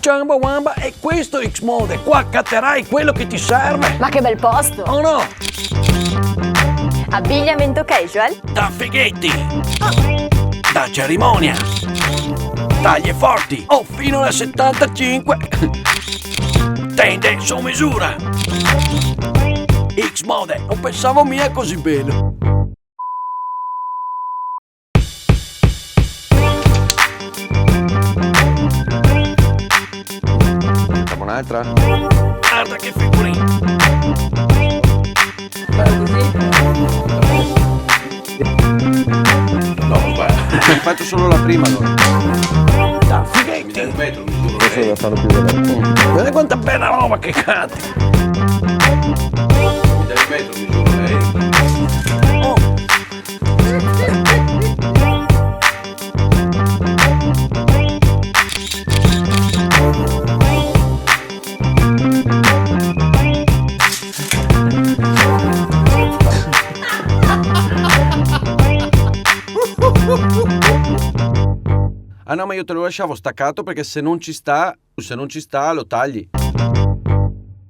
Ciamba Wamba, e questo X-Mode, qua catterai quello che ti serve. Ma che bel posto! Oh no, Abbigliamento casual? da fighetti, da cerimonia, taglie forti o fino alla 75, tende su misura. X-Mode, non pensavo mia così bene. Facciamo un'altra? Guarda che figurina. No, guarda, Faccio solo la prima allora. Da mi dai fighetti. un metro, misuro Questo lei. da farlo più veloce. Guarda quanta bella roba che canti. Mi dai un metro, misuro lei. Oh. Ah no, ma io te lo lasciavo staccato perché se non ci sta lo tagli.